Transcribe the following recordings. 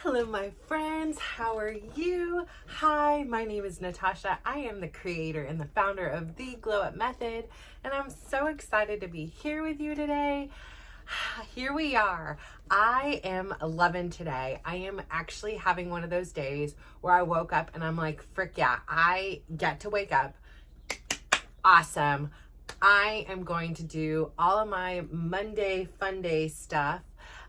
Hello, my friends. How are you? Hi, my name is Natasha. I am the creator and the founder of the Glow Up Method, and I'm so excited to be here with you today. Here we are. I am loving today. I am actually having one of those days where I woke up and I'm like, frick yeah, I get to wake up. Awesome. I am going to do all of my Monday fun day stuff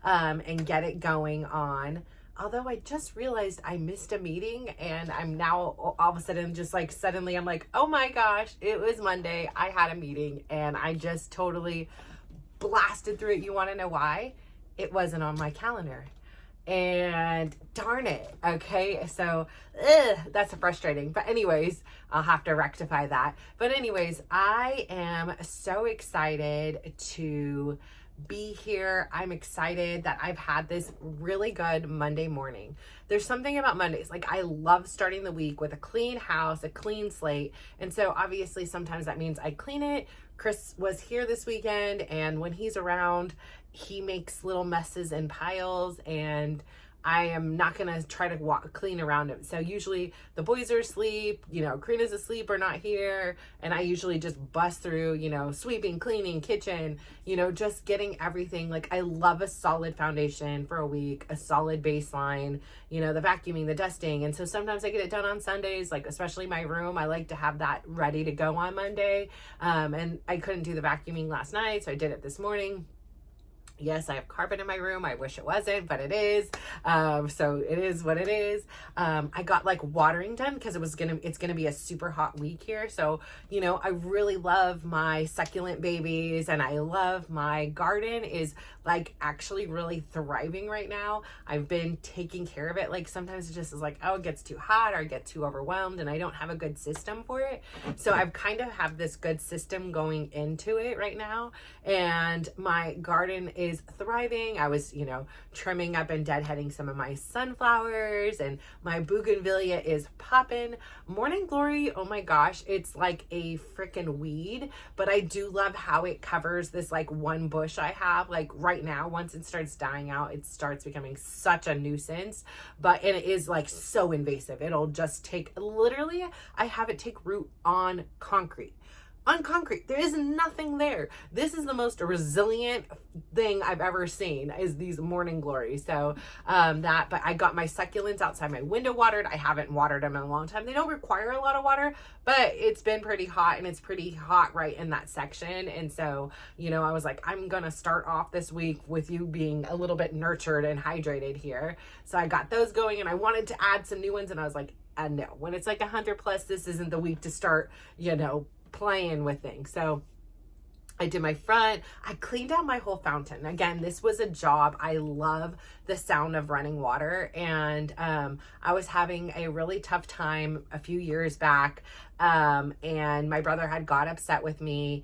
and get it going on. Although I just realized I missed a meeting and I'm now all of a sudden just like suddenly I'm like, oh my gosh, it was Monday. I had a meeting and I just totally blasted through it. You want to know why? It wasn't on my calendar. And darn it. Okay. So that's frustrating. But anyways, I'll have to rectify that. But anyways, I am so excited to be here. I'm excited that I've had this really good Monday morning. There's something about Mondays. Like I love starting the week with a clean house, a clean slate. And so obviously sometimes that means I clean it. Chris was here this weekend and when he's around, he makes little messes and piles and I am not going to try to clean around him. So usually the boys are asleep, Karina's asleep or not here. And I usually just bust through, sweeping, cleaning, kitchen, just getting everything. Like I love a solid foundation for a week, a solid baseline, the vacuuming, the dusting. And so sometimes I get it done on Sundays, like especially my room. I like to have that ready to go on Monday. And I couldn't do the vacuuming last night, so I did it this morning. Yes, I have carpet in my room. I wish it wasn't, but it is. So it is what it is. I got like watering done because it's gonna be a super hot week here. So, I really love my succulent babies and I love my garden is like actually really thriving right now. I've been taking care of it. Like sometimes it just is like, oh, it gets too hot or I get too overwhelmed and I don't have a good system for it. So I've kind of have this good system going into it right now. And my garden is thriving. I was, trimming up and deadheading some of my sunflowers and my bougainvillea is popping. Morning glory, oh my gosh, it's like a freaking weed, but I do love how it covers this like one bush I have. Like right now, once it starts dying out, it starts becoming such a nuisance, and it is like so invasive. It'll just take, literally, I have it take root on concrete. On concrete, there is nothing there. This is the most resilient thing I've ever seen is these morning glories. So but I got my succulents outside my window watered. I haven't watered them in a long time. They don't require a lot of water, but it's been pretty hot and it's pretty hot right in that section. And so, I was like, I'm going to start off this week with you being a little bit nurtured and hydrated here. So I got those going and I wanted to add some new ones. And I was like, no, when it's like 100 plus, this isn't the week to start, playing with things. So I did my front. I cleaned out my whole fountain. Again, this was a job. I love the sound of running water. And I was having a really tough time a few years back. And my brother had got upset with me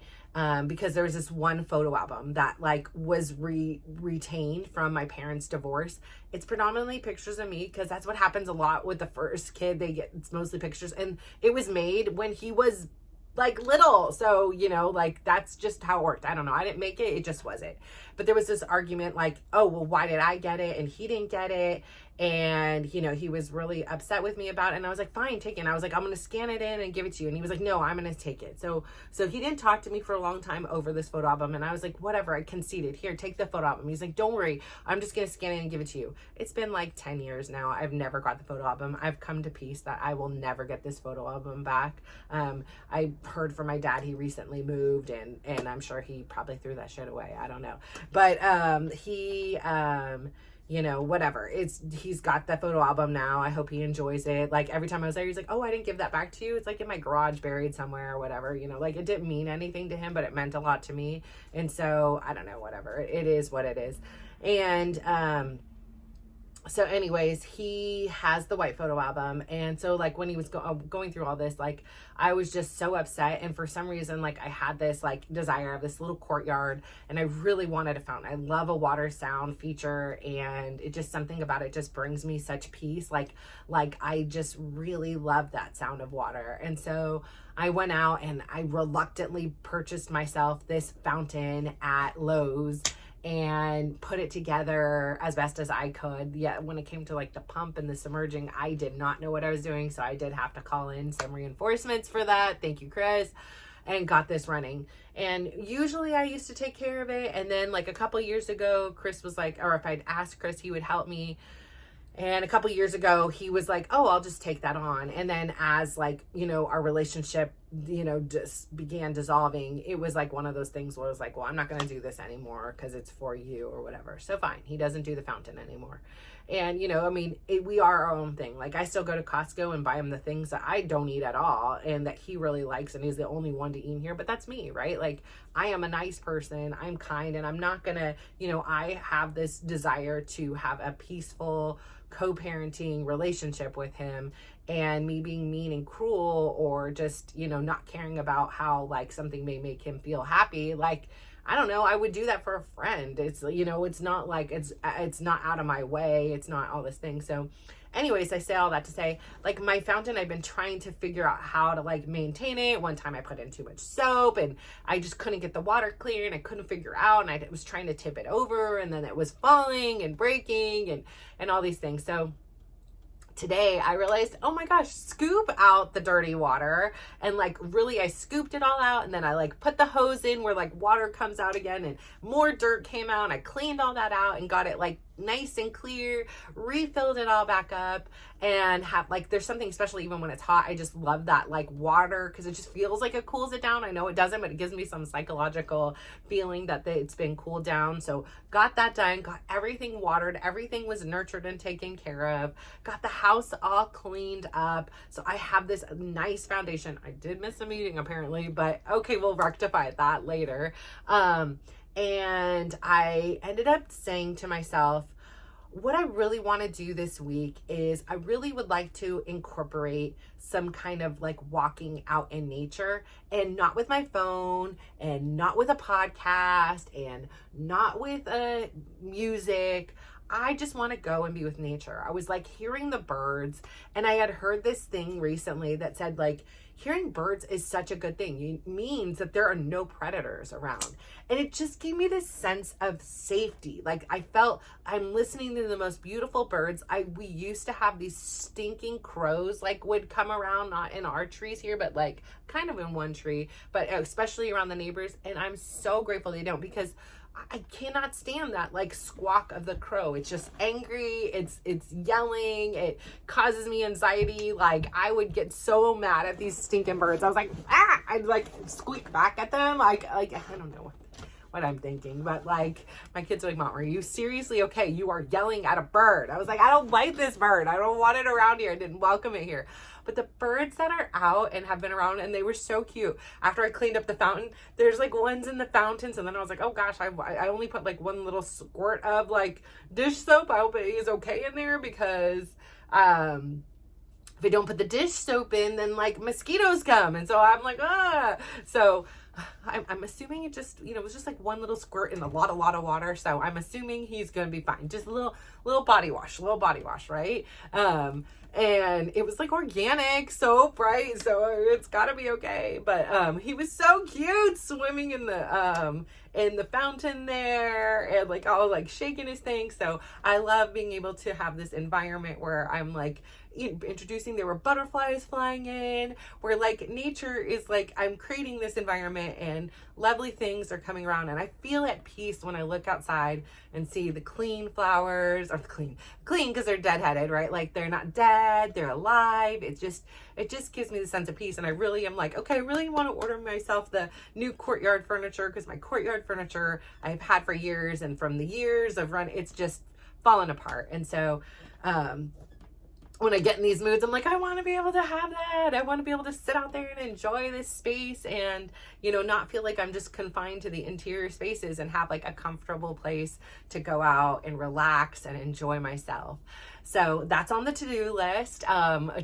because there was this one photo album that like was retained from my parents' divorce. It's predominantly pictures of me because that's what happens a lot with the first kid. It's mostly pictures. And it was made when he was like little. So, like that's just how it worked. I don't know. I didn't make it. It just wasn't. But there was this argument like, oh, well, why did I get it? And he didn't get it. And, he was really upset with me about it. And I was like, fine, take it. And I was like, I'm going to scan it in and give it to you. And he was like, no, I'm going to take it. So he didn't talk to me for a long time over this photo album. And I was like, whatever, I conceded. Here, take the photo album. He's like, don't worry. I'm just going to scan it and give it to you. It's been like 10 years now. I've never got the photo album. I've come to peace that I will never get this photo album back. I heard from my dad, he recently moved and I'm sure he probably threw that shit away. I don't know. But whatever. He's got the photo album now. I hope he enjoys it. Like every time I was there, he's like, oh, I didn't give that back to you. It's like in my garage buried somewhere or whatever, like it didn't mean anything to him, but it meant a lot to me. And so I don't know, whatever. It is what it is. And, so anyways, he has the white photo album. And so like when he was going through all this, like I was just so upset. And for some reason, like I had this like desire of this little courtyard and I really wanted a fountain. I love a water sound feature and it just something about it just brings me such peace. Like I just really love that sound of water. And so I went out and I reluctantly purchased myself this fountain at Lowe's. and put it together as best as I could. Yeah, when it came to like the pump and the submerging, I did not know what I was doing, so I did have to call in some reinforcements for that. Thank you, Chris. And got this running. And usually I used to take care of it. And then like a couple years ago, Chris was like, or if I'd ask Chris, he would help me. And a couple years ago, he was like, oh, I'll just take that on. And then as like, you know, our relationship, you know, just began dissolving, it was like one of those things where I was like, well, I'm not going to do this anymore because it's for you or whatever. So fine. He doesn't do the fountain anymore. And, you know, I mean, we are our own thing. Like I still go to Costco and buy him the things that I don't eat at all and that he really likes. And he's the only one to eat here, but that's me, right? Like I am a nice person. I'm kind, and I'm not going to, you know, I have this desire to have a peaceful co-parenting relationship with him, and me being mean and cruel or just, you know, not caring about how like something may make him feel happy. Like, I don't know, I would do that for a friend. It's, you know, it's not like it's not out of my way. It's not all this thing. So anyways, I say all that to say, like my fountain, I've been trying to figure out how to like maintain it. One time I put in too much soap and I just couldn't get the water clear, and I couldn't figure out, and I was trying to tip it over, and then it was falling and breaking and all these things. So today I realized, oh my gosh, scoop out the dirty water. And like really I scooped it all out, and then I like put the hose in where like water comes out again and more dirt came out, and I cleaned all that out and got it like nice and clear, refilled it all back up, and have like, there's something special even when it's hot. I just love that like water because it just feels like it cools it down. I know it doesn't, but it gives me some psychological feeling that it's been cooled down. So got that done, got everything watered, everything was nurtured and taken care of, got the house all cleaned up. So I have this nice foundation. I did miss a meeting apparently, but okay, we'll rectify that later. And I ended up saying to myself, what I really want to do this week is I really would like to incorporate some kind of like walking out in nature, and not with my phone and not with a podcast and not with music. I just want to go and be with nature. I was like hearing the birds, and I had heard this thing recently that said like hearing birds is such a good thing. It means that there are no predators around. And it just gave me this sense of safety. Like I felt I'm listening to the most beautiful birds. We used to have these stinking crows like would come around, not in our trees here, but like kind of in one tree, but especially around the neighbors. And I'm so grateful they don't, because I cannot stand that like squawk of the crow. It's just angry. It's yelling. It causes me anxiety. Like I would get so mad at these stinking birds. I was like, ah! I'd like squeak back at them. Like I don't know what I'm thinking, but like my kids are like, Mom, are you seriously okay? You are yelling at a bird. I was like, I don't like this bird. I don't want it around here. I didn't welcome it here. But the birds that are out and have been around, and they were so cute. After I cleaned up the fountain, there's like ones in the fountains, and then I was like, oh gosh, I only put like one little squirt of like dish soap. I hope it is okay in there, because if I don't put the dish soap in, then like mosquitoes come, and so I'm like, ah. So I'm assuming it just, you know, it was just like one little squirt in a lot of water. So I'm assuming he's going to be fine. Just a little body wash, right? And it was like organic soap, right? So it's got to be okay. But he was so cute swimming in the fountain there, and like all like shaking his thing. So I love being able to have this environment where I'm like introducing, there were butterflies flying in, where like nature is like, I'm creating this environment and lovely things are coming around, and I feel at peace when I look outside and see the clean flowers, or clean because they're deadheaded, right? Like they're not dead, they're alive. It just gives me the sense of peace. And I really am like, okay, I really want to order myself the new courtyard furniture, because my courtyard furniture I've had for years, and from the years of run, it's just fallen apart. And so when I get in these moods, I'm like, I want to be able to have that. I want to be able to sit out there and enjoy this space, and, you know, not feel like I'm just confined to the interior spaces, and have like a comfortable place to go out and relax and enjoy myself. So that's on the to-do list,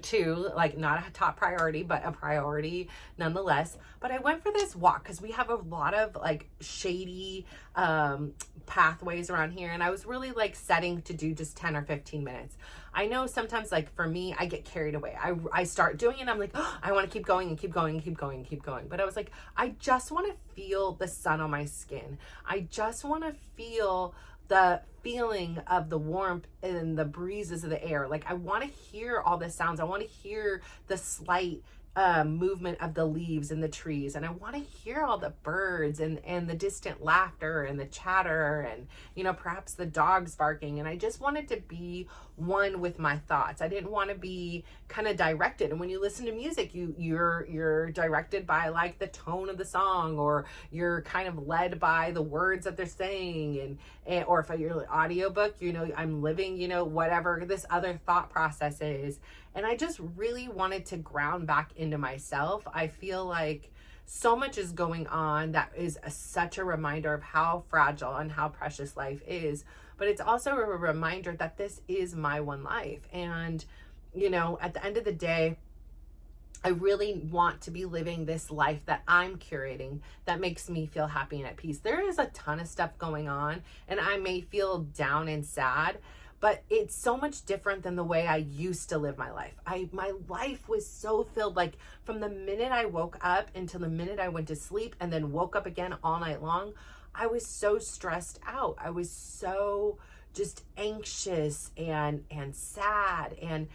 too, like not a top priority, but a priority nonetheless. But I went for this walk because we have a lot of like shady pathways around here, and I was really like setting to do just 10 or 15 minutes. I know sometimes like like for me, I get carried away. I start doing it. I'm like, oh, I want to keep going and keep going and keep going and keep going. But I was like, I just want to feel the sun on my skin. I just want to feel the feeling of the warmth and the breezes of the air. Like I want to hear all the sounds. I want to hear the slight movement of the leaves in the trees, and I want to hear all the birds and the distant laughter and the chatter and, you know, perhaps the dogs barking. And I just wanted to be one with my thoughts. I didn't want to be kind of directed. And when you listen to music, you're directed by like the tone of the song, or you're kind of led by the words that they're saying, and or if you're an audiobook, you know, I'm living, you know, whatever this other thought process is. And I just really wanted to ground back into myself. I feel like so much is going on that is such a reminder of how fragile and how precious life is. But it's also a reminder that this is my one life. And, you know, at the end of the day, I really want to be living this life that I'm curating that makes me feel happy and at peace. There is a ton of stuff going on, and I may feel down and sad, but it's so much different than the way I used to live my life. My life was so filled, like from the minute I woke up until the minute I went to sleep and then woke up again all night long, I was so stressed out. I was so just anxious and sad. And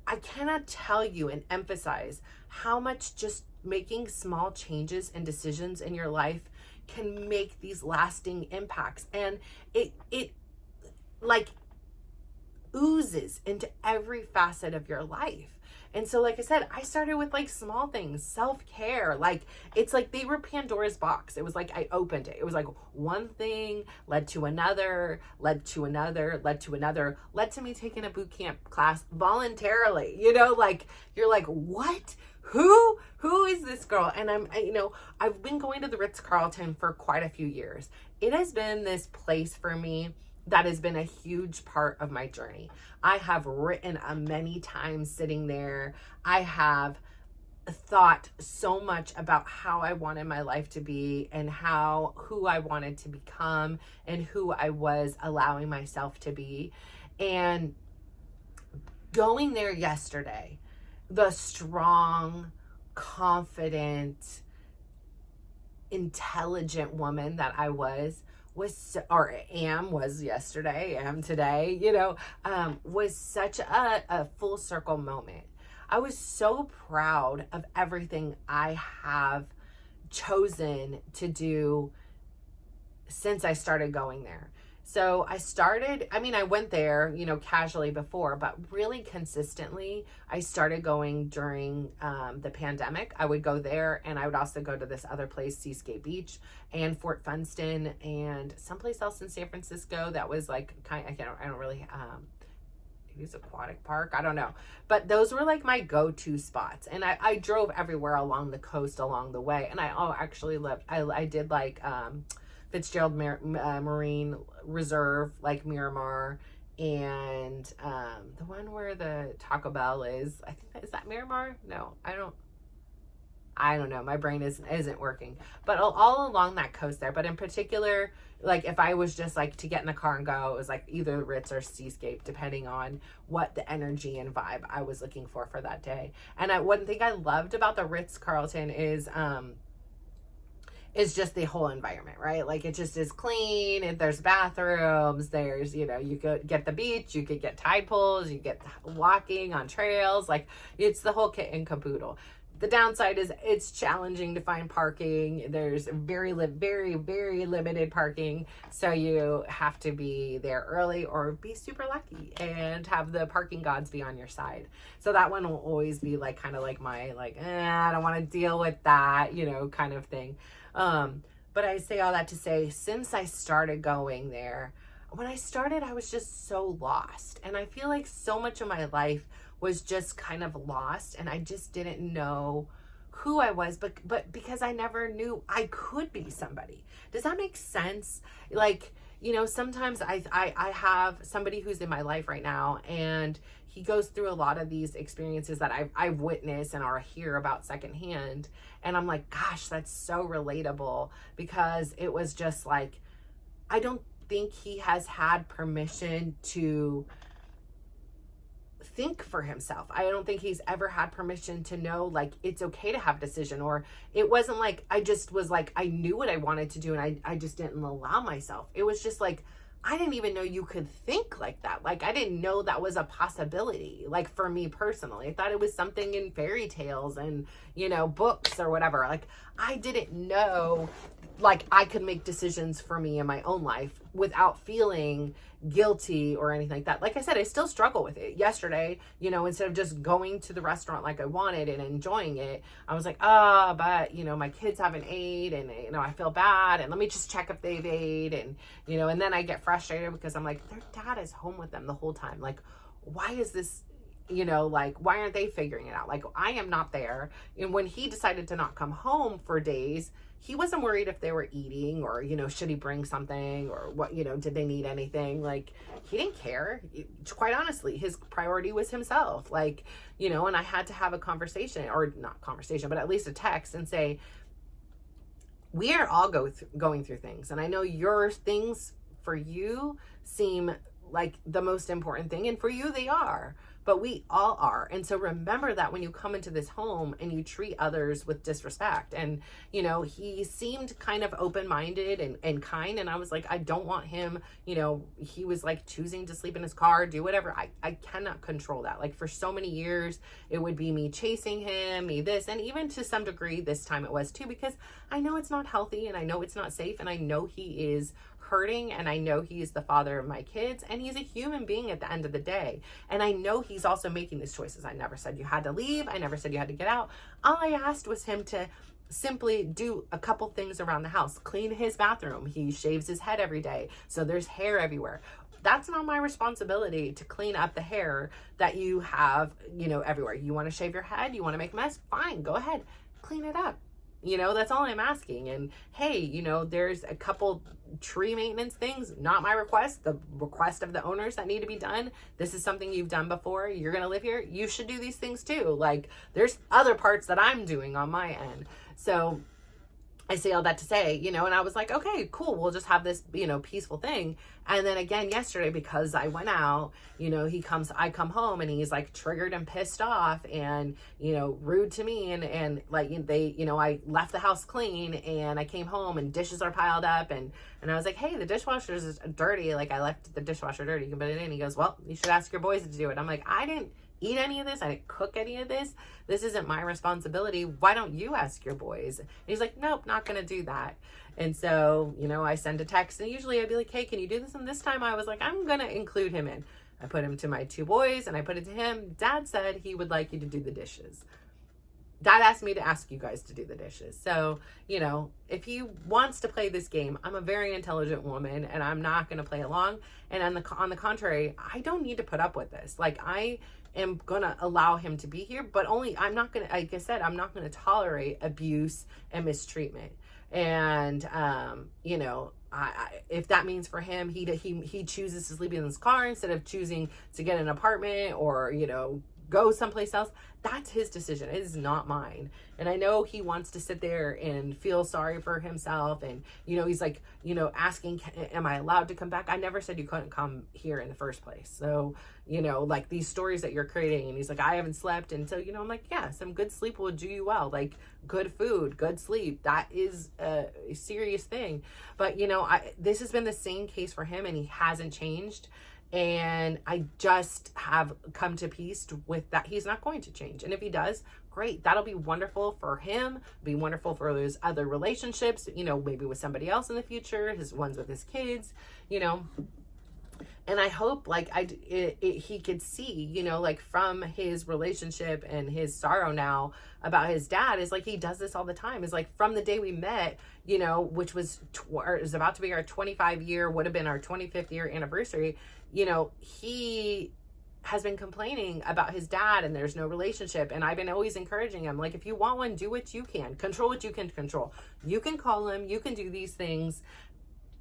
I cannot tell you and emphasize how much just making small changes and decisions in your life can make these lasting impacts. And it like oozes into every facet of your life. And so, like I said, I started with like small things, self-care. Like, it's like they were Pandora's box. It was like I opened it. It was like one thing led to another, led to another, led to another, led to me taking a boot camp class voluntarily. You know, like you're like, what? Who is this girl? And I've been going to the Ritz-Carlton for quite a few years. It has been this place for me that has been a huge part of my journey. I have written many times sitting there. I have thought so much about how I wanted my life to be and who I wanted to become and who I was allowing myself to be. And going there yesterday, the strong, confident, intelligent woman that I was yesterday, am today, was such a full circle moment. I was so proud of everything I have chosen to do since I started going there. So I went there, casually before, but really consistently, I started going during the pandemic. I would go there, and I would also go to this other place, Seascape Beach and Fort Funston, and someplace else in San Francisco that was like maybe it's aquatic park. I don't know. But those were like my go-to spots. And I drove everywhere along the coast along the way. And I did like Fitzgerald Marine Reserve, like Miramar, and the one where the Taco Bell is. I think is that Miramar? No, I don't know. My brain isn't working. But all along that coast there. But in particular, like if I was just like to get in the car and go, it was like either Ritz or Seascape, depending on what the energy and vibe I was looking for that day. And one thing I loved about the Ritz-Carlton is just the whole environment, right? Like it just is clean, and there's bathrooms, there's, you could get the beach, you could get tide pools, you get walking on trails, like it's the whole kit and caboodle. The downside is it's challenging to find parking. There's very, very, very limited parking. So you have to be there early or be super lucky and have the parking gods be on your side. So that one will always be like kind of like my I don't want to deal with that, kind of thing. But I say all that to say, since I started going there, when I started, I was just so lost. And I feel like so much of my life was just kind of lost, and I just didn't know who I was, but because I never knew I could be somebody. Does that make sense? Like, sometimes I have somebody who's in my life right now, and he goes through a lot of these experiences that I've witnessed and or hear about secondhand. And I'm like, gosh, that's so relatable, because it was just like, I don't think he has had permission to think for himself. I don't think he's ever had permission to know, like, it's okay to have a decision. Or it wasn't like I just was like, I knew what I wanted to do and I just didn't allow myself. It was just like, I didn't even know you could think like that. Like, I didn't know that was a possibility. Like, for me personally, I thought it was something in fairy tales and, you know, books or whatever. Like, I didn't know, like, I could make decisions for me in my own life without feeling guilty or anything like that. Like I said, I still struggle with it. Yesterday, you know, instead of just going to the restaurant like I wanted and enjoying it, I was like, but, you know, my kids haven't ate and, you know, I feel bad and let me just check if they've ate. And, you know, and then I get frustrated because I'm like, their dad is home with them the whole time. Like, why is this, you know, like, why aren't they figuring it out? Like, I am not there. And when he decided to not come home for days, he wasn't worried if they were eating or, you know, should he bring something or what, you know, did they need anything? Like, he didn't care. Quite honestly, his priority was himself. Like, you know, and I had to have a conversation, or not conversation, but at least a text and say, we are all going through things. And I know your things for you seem like the most important thing. And for you, they are. But we all are. And so remember that when you come into this home and you treat others with disrespect. And, you know, he seemed kind of open-minded and kind. And I was like, I don't want him, you know, he was like choosing to sleep in his car, do whatever. I cannot control that. Like, for so many years, it would be me chasing him, me this. And even to some degree, this time it was too, because I know it's not healthy and I know it's not safe. And I know he is hurting, and I know he's the father of my kids, and he's a human being at the end of the day. And I know he's also making these choices. I never said you had to leave. I never said you had to get out. All I asked was him to simply do a couple things around the house. Clean his bathroom. He shaves his head every day, so there's hair everywhere. That's not my responsibility to clean up the hair that you have, you know, everywhere. You want to shave your head? You want to make a mess? Fine, go ahead. Clean it up. You know, that's all I'm asking. And hey, you know, there's a couple tree maintenance things, not my request, the request of the owners that need to be done. This is something you've done before. You're going to live here. You should do these things too. Like, there's other parts that I'm doing on my end. So I say all that to say, you know, and I was like, okay, cool. We'll just have this, you know, peaceful thing. And then again, yesterday, because I went out, you know, I come home and he's like triggered and pissed off and, you know, rude to me. And like, you know, I left the house clean and I came home and dishes are piled up. And I was like, hey, the dishwasher is dirty. Like, I left the dishwasher dirty. You can put it in. He goes, well, you should ask your boys to do it. I'm like, I didn't eat any of this. I didn't cook any of this. This isn't my responsibility. Why don't you ask your boys? And he's like, nope, not going to do that. And so, you know, I send a text and usually I'd be like, hey, can you do this? And this time I was like, I'm going to include him in. I put him to my two boys and I put it to him. Dad said he would like you to do the dishes. Dad asked me to ask you guys to do the dishes. So, you know, if he wants to play this game, I'm a very intelligent woman and I'm not going to play along. And on the contrary, I don't need to put up with this. Like, I am going to allow him to be here, but I'm not going to, like I said, I'm not going to tolerate abuse and mistreatment. And, you know, if that means for him, he chooses to sleep in his car instead of choosing to get an apartment or, you know, go someplace else, that's his decision. It is not mine. And I know he wants to sit there and feel sorry for himself. And, you know, he's like, you know, asking, am I allowed to come back? I never said you couldn't come here in the first place. So, you know, like these stories that you're creating. And he's like, I haven't slept. And so, you know, I'm like, yeah, some good sleep will do you well. Like, good food, good sleep. That is a serious thing. But, you know, this has been the same case for him and he hasn't changed. And I just have come to peace with that. He's not going to change. And if he does, great. That'll be wonderful for him. Be wonderful for his other relationships, you know, maybe with somebody else in the future, his ones with his kids, you know. And I hope like he could see, you know, like from his relationship and his sorrow now about his dad is like, he does this all the time. Is like from the day we met, you know, which was is about to be our 25 year, would have been our 25th year anniversary. You know, he has been complaining about his dad and there's no relationship. And I've been always encouraging him, like, if you want one, do what you can. Control what you can control. You can call him. You can do these things.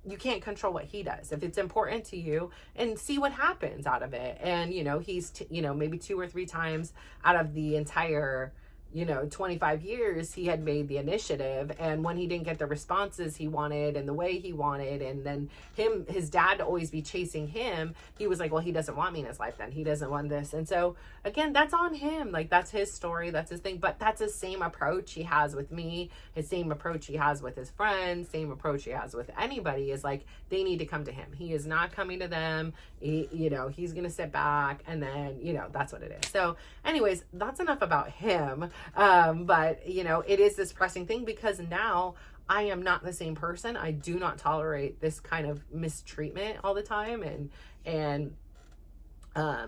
You can't control what he does. If it's important to you, and see what happens out of it. And, you know, he's, you know, maybe 2 or 3 times out of the entire, 25 years, he had made the initiative. And when he didn't get the responses he wanted and the way he wanted, and then his dad to always be chasing him, he was like, well, he doesn't want me in his life then. He doesn't want this. And so again, that's on him. Like, that's his story. That's his thing. But that's the same approach he has with me, his same approach he has with his friends, same approach he has with anybody, is like, they need to come to him. He is not coming to them. He's going to sit back, and then, that's what it is. So anyways, that's enough about him. But it is this pressing thing, because now I am not the same person. I do not tolerate this kind of mistreatment all the time. And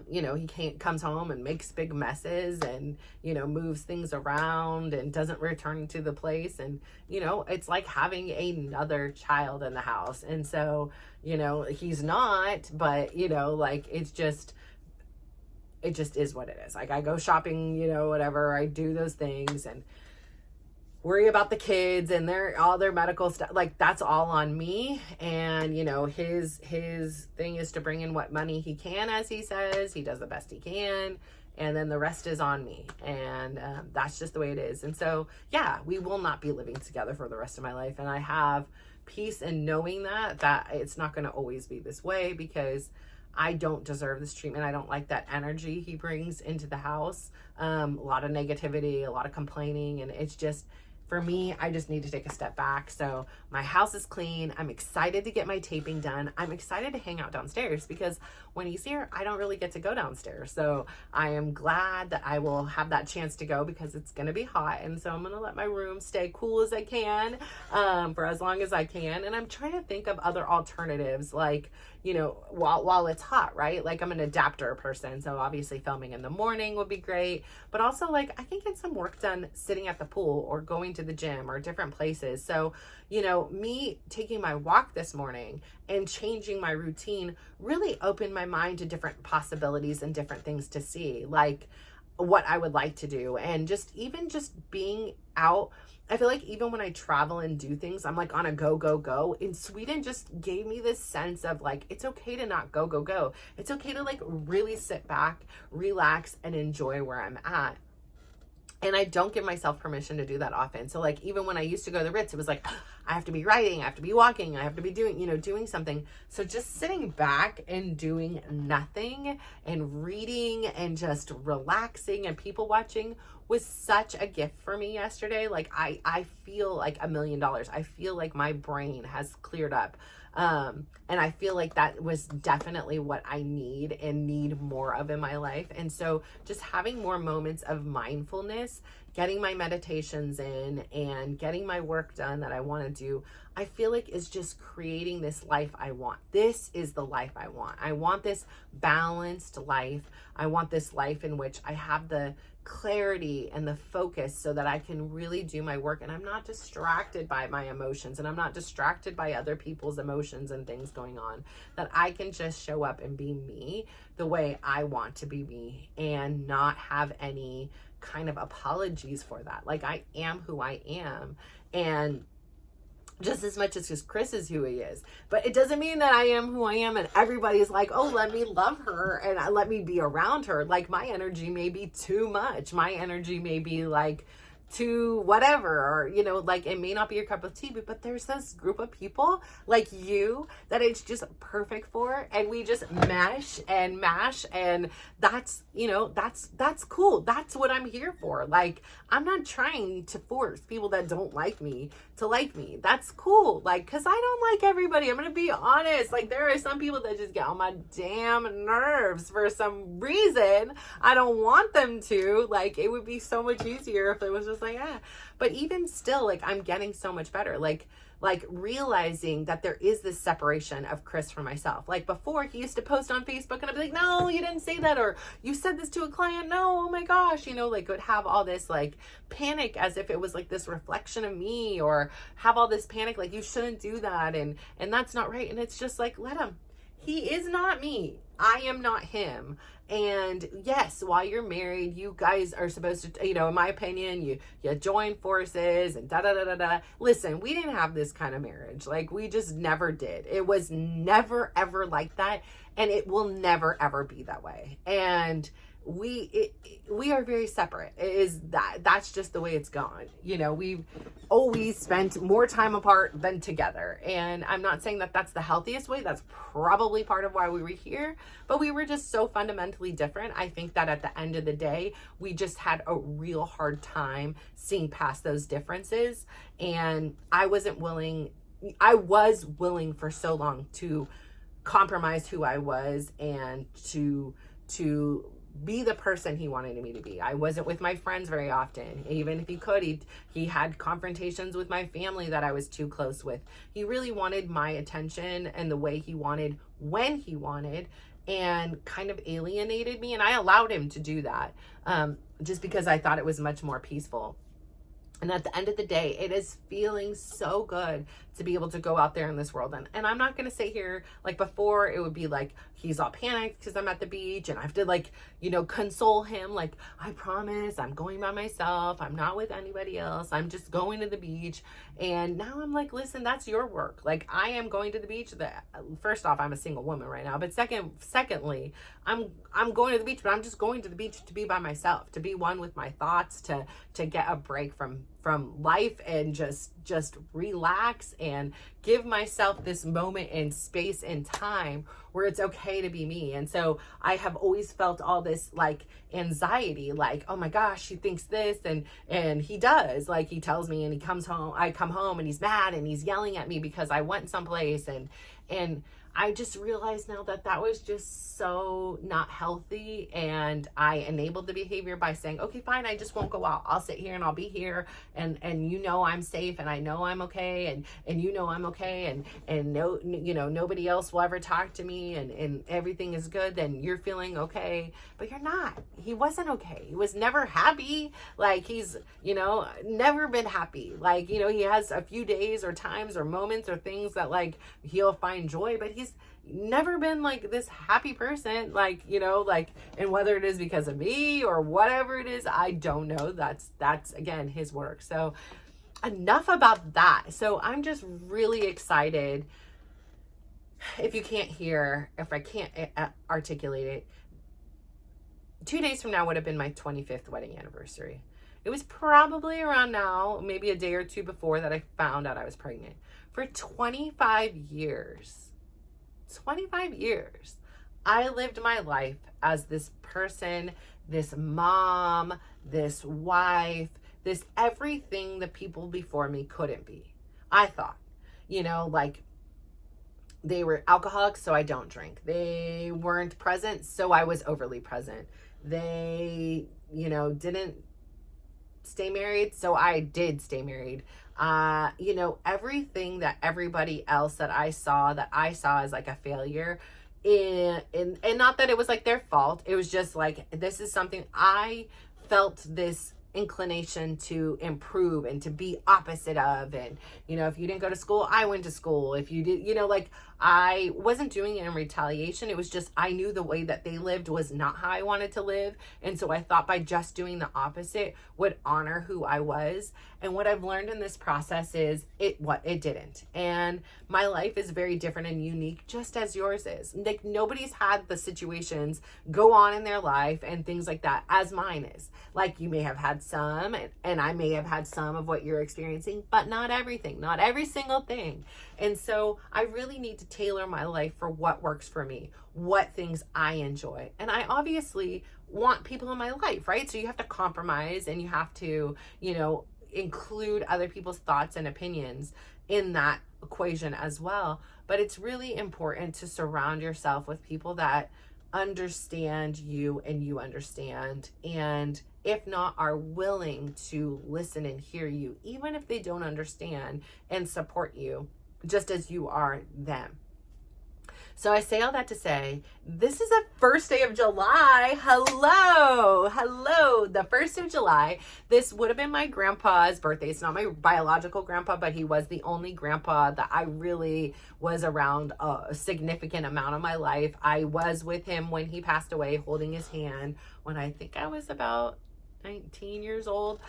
he comes home and makes big messes and, moves things around and doesn't return to the place. And, it's like having another child in the house. And so, he's not, but, it just is what it is. Like, I go shopping, whatever, I do those things and worry about the kids and all their medical stuff. Like, that's all on me. And, his thing is to bring in what money he can, as he says. He does the best he can. And then the rest is on me. And that's just the way it is. And so, yeah, we will not be living together for the rest of my life. And I have peace in knowing that it's not going to always be this way, because I don't deserve this treatment. I don't like that energy he brings into the house. A lot of negativity, a lot of complaining. And it's just, for me, I just need to take a step back. So my house is clean. I'm excited to get my taping done. I'm excited to hang out downstairs, because when he's here, I don't really get to go downstairs. So I am glad that I will have that chance to go, because it's going to be hot. And so I'm going to let my room stay cool as I can, for as long as I can. And I'm trying to think of other alternatives, like, while it's hot, right? Like, I'm an adapter person. So obviously filming in the morning would be great, but also, like, I can get some work done sitting at the pool or going to the gym or different places. So, me taking my walk this morning and changing my routine really opened my mind to different possibilities and different things to see, like what I would like to do. And just being out, I feel like even when I travel and do things, I'm like on a go. And Sweden just gave me this sense of like, it's okay to not go. It's okay to like really sit back, relax, and enjoy where I'm at. And I don't give myself permission to do that often. So like, even when I used to go to the Ritz, it was like, I have to be writing, I have to be walking, I have to be doing something. So just sitting back and doing nothing and reading and just relaxing and people watching was such a gift for me yesterday. Like, I feel like $1 million. I feel like my brain has cleared up. And I feel like that was definitely what I need more of in my life. And so just having more moments of mindfulness, getting my meditations in and getting my work done that I want to do, I feel like is just creating this life I want. This is the life I want. I want this balanced life. I want this life in which I have the clarity and the focus so that I can really do my work, and I'm not distracted by my emotions, and I'm not distracted by other people's emotions and things going on, that I can just show up and be me the way I want to be me and not have any kind of apologies for that. Like, I am who I am, and just as much as just Chris is who he is. But it doesn't mean that I am who I am and everybody's like, oh, let me love her and let me be around her. Like, my energy may be too much. My energy may be like too whatever, or like, it may not be your cup of tea, but there's this group of people like you that it's just perfect for, and we just mesh and mash, and that's that's cool. That's what I'm here for. Like, I'm not trying to force people that don't like me to like me. That's cool. Like, because I don't like everybody. I'm gonna be honest. Like, there are some people that just get on my damn nerves for some reason. I don't want them to. Like, it would be so much easier if it was just like, but even still, like, I'm getting so much better. Like realizing that there is this separation of Chris from myself. Like, before, he used to post on Facebook and I'd be like, no, you didn't say that, or you said this to a client, no, oh my gosh, like, would have all this like panic as if it was like this reflection of me, or have all this panic like, you shouldn't do that, and that's not right. And it's just like, let him. He is not me. I am not him. And yes, while you're married, you guys are supposed to, in my opinion, you join forces and da-da-da-da-da. Listen, we didn't have this kind of marriage. Like, we just never did. It was never, ever like that. And it will never, ever be that way. And we are very separate. That's just the way it's gone. We've always spent more time apart than together. And I'm not saying that that's the healthiest way. That's probably part of why we were here, but we were just so fundamentally different. I think that at the end of the day, we just had a real hard time seeing past those differences. And I was willing for so long to compromise who I was and to be the person he wanted me to be. I wasn't with my friends very often. Even if he could, he had confrontations with my family that I was too close with. He really wanted my attention and the way he wanted when he wanted, and kind of alienated me. And I allowed him to do that just because I thought it was much more peaceful. And at the end of the day, it is feeling so good to be able to go out there in this world. And I'm not going to sit here like before. It would be like, he's all panicked because I'm at the beach and I have to like, console him. Like, I promise I'm going by myself. I'm not with anybody else. I'm just going to the beach. And now I'm like, listen, that's your work. Like, I am going to the beach. First off, I'm a single woman right now. But secondly, I'm going to the beach, but I'm just going to the beach to be by myself, to be one with my thoughts, to get a break from life and just relax and give myself this moment in space and time where it's okay to be me. And so I have always felt all this like anxiety, like, oh my gosh, he thinks this, and he does. Like, he tells me, and he comes home, I come home and he's mad and he's yelling at me because I went someplace, and I just realized now that was just so not healthy. And I enabled the behavior by saying, okay, fine, I just won't go out. I'll sit here and I'll be here. And I'm safe, and I know I'm okay. And I'm okay. And no, nobody else will ever talk to me, and everything is good. Then you're feeling okay, but you're not. He wasn't okay. He was never happy. Like, he's, never been happy. Like, he has a few days or times or moments or things that like he'll find joy, but he's never been like this happy person, like, and whether it is because of me or whatever it is, I don't know. That's again his work. So enough about that. So I'm just really excited. If you can't hear, if I can't articulate it, 2 days from now would have been my 25th wedding anniversary. It was probably around now, maybe a day or two before, that I found out I was pregnant. For 25 years, I lived my life as this person, this mom, this wife, this everything the people before me couldn't be. I thought, like, they were alcoholics, so I don't drink. They weren't present, so I was overly present. They, didn't stay married, so I did stay married. Everything that everybody else that I saw as like a failure, and not that it was like their fault. It was just like, this is something I felt this inclination to improve and to be opposite of. And if you didn't go to school, I went to school. If you did, like, I wasn't doing it in retaliation. It was just, I knew the way that they lived was not how I wanted to live. And so I thought by just doing the opposite would honor who I was. And what I've learned in this process is it didn't. And my life is very different and unique, just as yours is. Like, nobody's had the situations go on in their life and things like that as mine is. Like, you may have had some, and I may have had some of what you're experiencing, but not everything, not every single thing. And so I really need to tailor my life for what works for me, what things I enjoy. And I obviously want people in my life, right? So you have to compromise, and you have to, include other people's thoughts and opinions in that equation as well. But it's really important to surround yourself with people that understand you and you understand, and if not, are willing to listen and hear you, even if they don't understand, and support you just as you are them. So I say all that to say, this is the first day of July. Hello, the 1st of July. This would have been my grandpa's birthday. It's not my biological grandpa, but he was the only grandpa that I really was around a significant amount of my life. I was with him when he passed away, holding his hand when I think I was about 19 years old.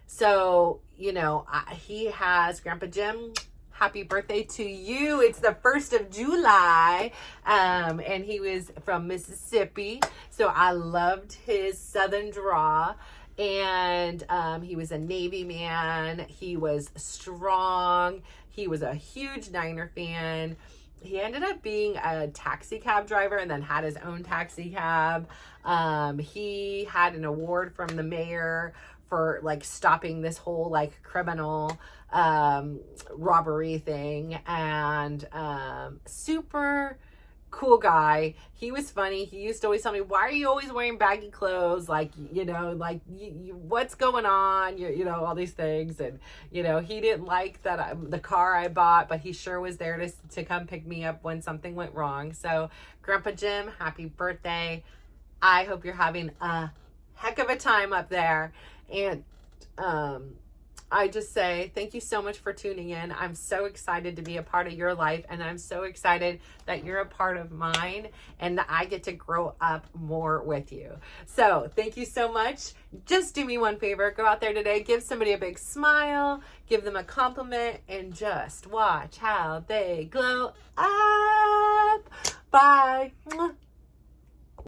So, he has Grandpa Jim. happy birthday to you. It's the 1st of July. And he was from Mississippi. So I loved his Southern draw. And he was a Navy man. He was strong. He was a huge Niner fan. He ended up being a taxi cab driver and then had his own taxi cab. He had an award from the mayor for like stopping this whole like criminal robbery thing, and super cool guy. He was funny. He used to always tell me, why are you always wearing baggy clothes? Like, like what's going on? All these things. And, he didn't like that the car I bought, but he sure was there to come pick me up when something went wrong. So Grandpa Jim, happy birthday. I hope you're having a heck of a time up there. And, I just say thank you so much for tuning in. I'm so excited to be a part of your life, and I'm so excited that you're a part of mine and that I get to grow up more with you. So thank you so much. Just do me one favor. Go out there today, give somebody a big smile, give them a compliment, and just watch how they glow up. Bye.